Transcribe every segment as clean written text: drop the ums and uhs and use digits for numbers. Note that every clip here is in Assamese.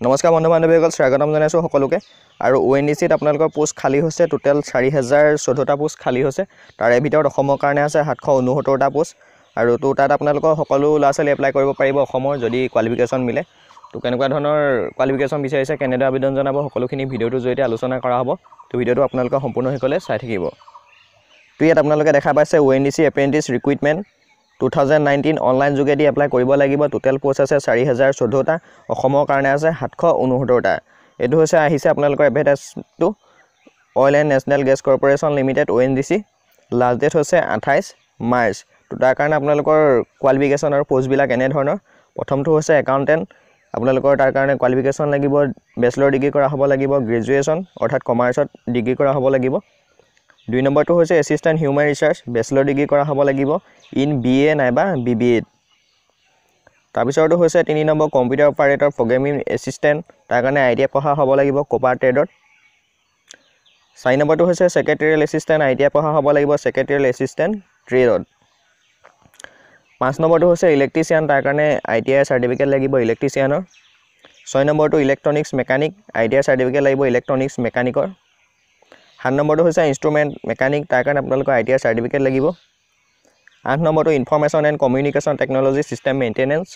নমস্কাৰ বন্ধু বান্ধৱীসকল, স্বাগতম জনাইছোঁ সকলোকে। আৰু ONDCত আপোনালোকৰ পোষ্ট খালী হৈছে, টোটেল 4014টা পোষ্ট খালী হৈছে। তাৰে ভিতৰত অসমৰ কাৰণে আছে 769টা পোষ্ট। আৰু তো তাত আপোনালোকৰ সকলো ল'ৰা ছোৱালী এপ্লাই কৰিব পাৰিব অসমৰ, যদি কোৱালিফিকেশ্যন মিলে। তো কেনেকুৱা ধৰণৰ কোৱালিফিকেশ্যন বিচাৰিছে, কেনেদৰে আবেদন জনাব, সকলোখিনি ভিডিঅ'টোৰ জৰিয়তে আলোচনা কৰা হ'ব। তো ভিডিঅ'টো আপোনালোকৰ সম্পূৰ্ণ শেষলৈ চাই থাকিব। তো ইয়াত আপোনালোকে দেখা পাইছে ONDC এপ্ৰেণ্টিছ ৰিক্ৰুইটমেণ্ট 2019 অনলাইন যোগেদি এপ্লাই কৰিব লাগিব। টোটেল পোষ্ট আছে 4014টা, অসমৰ কাৰণে আছে 769টা। এইটো হৈছে আহিছে আপোনালোকৰ এডভাৰটাইজটো, oil and national gas corporation limited ONGC। Last date হৈছে 28 মাৰ্চ। তো তাৰ কাৰণে আপোনালোকৰ কোৱালিফিকেশ্যন আৰু পোষ্টবিলাক এনেধৰণৰ। প্ৰথমটো হৈছে একাউণ্টেণ্ট, আপোনালোকৰ তাৰ কাৰণে কোৱালিফিকেশ্যন লাগিব, বেচেলৰ ডিগ্ৰী কৰা হ'ব লাগিব, গ্ৰেজুৱেশ্যন অৰ্থাৎ কমাৰ্চত ডিগ্ৰী কৰা হ'ব লাগিব। 2 নম্বৰটো হৈছে assistant human research, bachelor degree কৰা হ'ব লাগিব ইন BA নাইবা BBA। তাৰপিছতো হৈছে 3 number computer operator programming assistant, তাৰ কাৰণে ITI পঢ়া হ'ব লাগিব কপাৰ ট্ৰেডত। 4 নম্বৰটো হৈছে ছেক্ৰেটেৰিয়েল এছিষ্টেণ্ট, ITI পঢ়া হ'ব লাগিব ছেক্ৰেটেৰিয়েল এছিষ্টেণ্ট ট্ৰেডত। 5 নম্বৰটো হৈছে ইলেক্ট্ৰিচিয়ান, তাৰ কাৰণে ITI চাৰ্টিফিকেট লাগিব ইলেক্ট্ৰিচিয়ানৰ। 6 নম্বৰটো ইলেক্ট্ৰনিক্স মেকানিক, ITI চাৰ্টিফিকেট লাগিব ইলেক্ট্ৰনিক্স মেকানিকৰ। 7 নম্বৰটো হৈছে ইনষ্ট্ৰুমেণ্ট মেকানিক, তাৰ কাৰণে আপোনালোকৰ ITI চাৰ্টিফিকেট লাগিব। 8 নম্বৰটো information and communication technology system maintenance,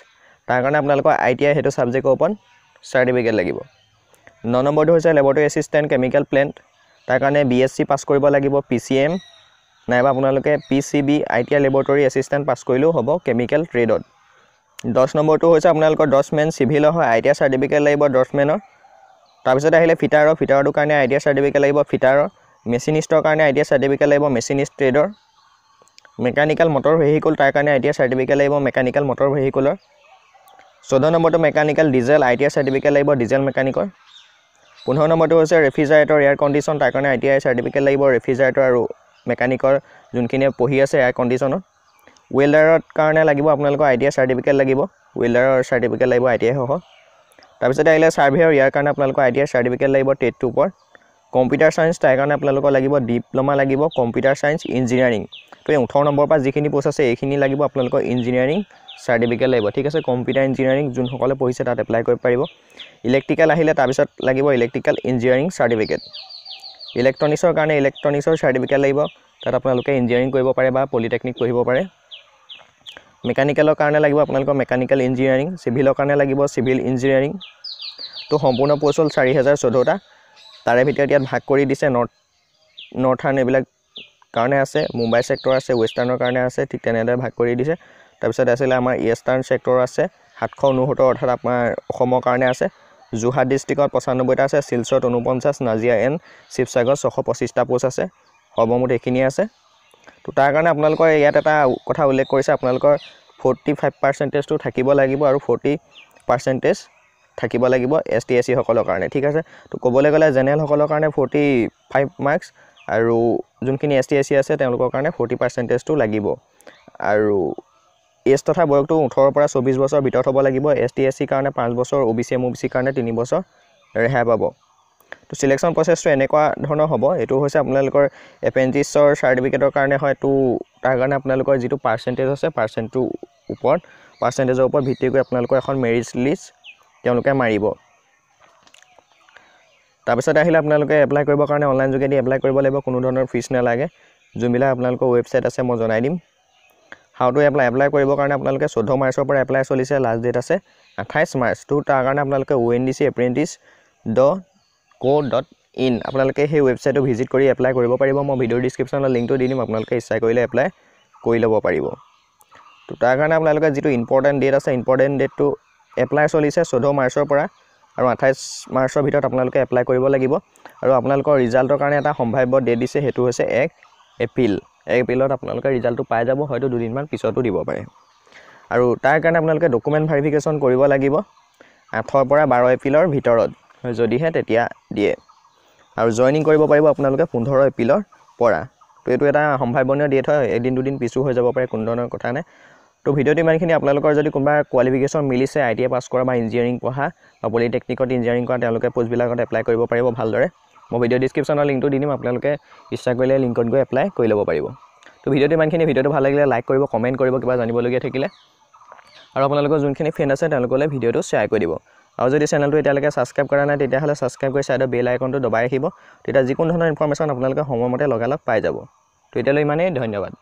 তাৰ কাৰণে আপোনালোকৰ ITI সেইটো ছাবজেক্টৰ ওপৰত চাৰ্টিফিকেট লাগিব। 9 নম্বৰটো হৈছে লেবৰেটৰী এছিষ্টেণ্ট কেমিকেল প্লেণ্ট, তাৰ কাৰণে BSc পাছ কৰিব লাগিব PCM নাইবা আপোনালোকে PCB ITI লেবৰেটৰী এছিষ্টেণ্ট পাছ কৰিলেও হ'ব কেমিকেল ট্ৰেডত। 10 নম্বৰটো হৈছে আপোনালোকৰ ডছমেন চিভিলৰ হয়, ITI চাৰ্টিফিকেট লাগিব ডছমেনৰ। তাৰপিছত আহিলে ফিটাৰটোৰ কাৰণে ITI চাৰ্টিফিকেট লাগিব ফিটাৰৰ। মেচিনিষ্টৰ কাৰণে ITI চাৰ্টিফিকেট লাগিব মেচিনিষ্ট ট্ৰেডৰ। মেকানিকেল মটৰ ভেহিকুল, তাৰ কাৰণে ITI চাৰ্টিফিকেট লাগিব মেকানিকেল মটৰ ভেহিকুলৰ। 14 নম্বৰটো মেকানিকেল ডিজেল, ITI চাৰ্টিফিকেট লাগিব ডিজেল মেকানিকৰ। 15 নম্বৰটো হৈছে ৰেফ্ৰিজাৰেটৰ এয়াৰ কণ্ডিশ্যন, তাৰ কাৰণে ITI চাৰ্টিফিকেট লাগিব ৰেফ্ৰিজাৰেটৰ আৰু মেকানিকৰ যোনখিনিয়ে পঢ়ি আছে এয়াৰ কণ্ডিশ্যনত। ৱেল্ডাৰৰ কাৰণে লাগিব আপোনালোকৰ ITI চাৰ্টিফিকেট লাগিব, ৱেল্ডাৰৰ চাৰ্টিফিকেট লাগিব ITI সহ। তাৰপিছতে আহিলে ছাৰ্ভেয়ৰ, ইয়াৰ কাৰণে আপোনালোকৰ ITI চাৰ্টিফিকেট লাগিব টেটটোৰ ওপৰত। কম্পিউটাৰ ছায়েন্স, তাৰ কাৰণে আপোনালোকৰ লাগিব ডিপ্ল'মা লাগিব কম্পিউটাৰ ছায়েন্স ইঞ্জিনিয়াৰিং। তো এই 18 নম্বৰৰ পৰা যিখিনি পোষ্ট আছে এইখিনি লাগিব আপোনালোকৰ ইঞ্জিনিয়াৰিং চাৰ্টিফিকেট লাগিব, ঠিক আছে। কম্পিউটাৰ ইঞ্জিনিয়াৰিং যোনসকলে পঢ়িছে তাত এপ্লাই কৰিব পাৰিব। ইলেক্ট্ৰিকেল আহিলে তাৰপিছত লাগিব ইলেক্ট্ৰিকেল ইঞ্জিনিয়াৰিং চাৰ্টিফিকেট। ইলেক্ট্ৰনিক্সৰ কাৰণে ইলেক্ট্ৰনিক্সৰ চাৰ্টিফিকেট লাগিব, তাত আপোনালোকে ইঞ্জিনিয়াৰিং কৰিব পাৰে বা পলিটেকনিক পঢ়িব পাৰে। মেকানিকেলৰ কাৰণে লাগিব আপোনালোকৰ মেকানিকেল ইঞ্জিনিয়াৰিং, চিভিলৰ কাৰণে লাগিব চিভিল ইঞ্জিনিয়াৰিং। তো সম্পূৰ্ণ পোষ্ট হ'ল 4014টা। তাৰে ভিতৰত ইয়াত ভাগ কৰি দিছে নৰ্থাৰ্ণ এইবিলাক কাৰণে আছে, মুম্বাই ছেক্টৰ আছে, ৱেষ্টাৰ্ণৰ কাৰণে আছে, ঠিক তেনেদৰে ভাগ কৰি দিছে। তাৰপিছত আছিলে আমাৰ ইষ্টাৰ্ণ ছেক্টৰ আছে 769, অৰ্থাৎ আপোনাৰ অসমৰ কাৰণে আছে। যোৰহাট ডিষ্ট্ৰিক্টত 95টা আছে, শিলচৰত 49, নাজিৰা এণ্ড শিৱসাগৰত 625টা পোষ্ট আছে। সৰ্বমুঠ এইখিনিয়ে আছে। তো তাৰ কাৰণে আপোনালোকৰ ইয়াত এটা কথা উল্লেখ কৰিছে, আপোনালোকৰ 45% থাকিব লাগিব আৰু 40% থাকিব লাগিব ST SC সকলৰ কাৰণে, ঠিক আছে। তো ক'বলৈ গ'লে জেনেৰেলসকলৰ কাৰণে 45 মাৰ্কছ আৰু যোনখিনি ST SC আছে তেওঁলোকৰ কাৰণে 40%টো লাগিব। আৰু এজ তথা বয়সটো 18ৰ পৰা 24 বছৰ ভিতৰত হ'ব লাগিব। ST SC কাৰণে 5 বছৰ, OBC MOBC কাৰণে 3 বছৰ ৰেহাই পাব। তো চিলেকশ্যন প্ৰচেছটো এনেকুৱা ধৰণৰ হ'ব। এইটো হৈছে আপোনালোকৰ এপ্ৰেণ্টিছৰ চাৰ্টিফিকেটৰ কাৰণে হয়। তো তাৰ কাৰণে আপোনালোকৰ যিটো পাৰ্চেণ্টেজ আছে পাৰ্চেণ্টেজৰ ওপৰত ভিত্তি কৰি আপোনালোকৰ এখন মেৰিট লিষ্ট তেওঁলোকে মাৰিব। তাৰপিছত আহিলে আপোনালোকে এপ্লাই কৰিবৰ কাৰণে অনলাইন যোগেদি এপ্লাই কৰিব লাগিব, কোনো ধৰণৰ ফিজ নালাগে। যোনবিলাক আপোনালোকৰ ৱেবছাইট আছে মই জনাই দিম। হাউ টু এপ্লাই কৰিবৰ কাৰণে আপোনালোকে 14 মাৰ্চৰ পৰা এপ্লাই চলিছে, লাষ্ট ডেট আছে 28 মাৰ্চ। তো তাৰ কাৰণে আপোনালোকে ONDCapprentice.co.in আপোনালোকে সেই ৱেবছাইটটো ভিজিট কৰি এপ্লাই কৰিব পাৰিব। মই ভিডিঅ'ৰ ডিছক্ৰিপশ্যনত লিংকটো দি দিম, আপোনালোকে ইচ্ছা কৰিলে এপ্লাই কৰি ল'ব পাৰিব। তো তাৰ কাৰণে আপোনালোকে যিটো ইম্পৰ্টেণ্ট ডেট আছে, ইম্পৰ্টেণ্ট ডেটটো এপ্লাই চলিছে 14 মাৰ্চৰ পৰা আৰু 28 মাৰ্চৰ ভিতৰত আপোনালোকে এপ্লাই কৰিব লাগিব। আৰু আপোনালোকৰ ৰিজাল্টৰ কাৰণে এটা সম্ভাৱ্য ডেট দিছে, সেইটো হৈছে 1 এপ্ৰিল। 1 এপ্ৰিলত আপোনালোকে ৰিজাল্টটো পাই যাব, হয়তো দুদিনমান পিছতো দিব পাৰে। আৰু তাৰ কাৰণে আপোনালোকে ডকুমেণ্ট ভেৰিফিকেশ্যন কৰিব লাগিব 8ৰ পৰা 12 এপ্ৰিলৰ ভিতৰত, যদিহে তেতিয়া দিয়ে। আৰু জইনিং কৰিব পাৰিব আপোনালোকে 15 এপ্ৰিলৰ পৰা। তো এইটো এটা সম্ভাৱনীয় ডেট হয়, এদিন দুদিন পিছো হৈ যাব পাৰে, কোনো ধৰণৰ কথা নাই। তো ভিডিঅ'টো ইমানখিনি। আপোনালোকৰ যদি কোনোবা কোৱালিফিকেশ্যন মিলিছে ITI পাছ কৰা বা ইঞ্জিনিয়াৰিং পঢ়া বা পলিটেকনিকত ইঞ্জিনিয়াৰিং কৰা, তেওঁলোকে পোষ্টবিলাকত এপ্লাই কৰিব পাৰিব ভালদৰে। মই ভিডিঅ' ডিছক্ৰিপশ্যনৰ লিংকটো দি দিম, আপোনালোকে ইচ্ছা কৰিলে লিংকত গৈ এপ্লাই কৰি ল'ব পাৰিব। তো ভিডিঅ'টো ইমানখিনি। ভিডিঅ'টো ভাল লাগিলে লাইক কৰিব, কমেণ্ট কৰিব কিবা জানিবলগীয়া থাকিলে। আৰু আপোনালোকৰ যোনখিনি ফ্ৰেণ্ড আছে তেওঁলোকলৈ ভিডিঅ'টো শ্বেয়াৰ কৰি দিব। আৰু যদি চেনেলটো এতিয়ালৈকে ছাবস্ক্ৰাইব কৰা নাই তেতিয়াহ'লে ছাবস্ক্ৰাইব কৰি ছাইডৰ বেল আইকনটো দবাই ৰাখিব তেতিয়া যিকোনো ধৰণৰ ইনফৰমেশ্যন আপোনালোকে সময়মতে লগালগ পাই যাব তো এতিয়ালৈ ইমানেই ধন্যবাদ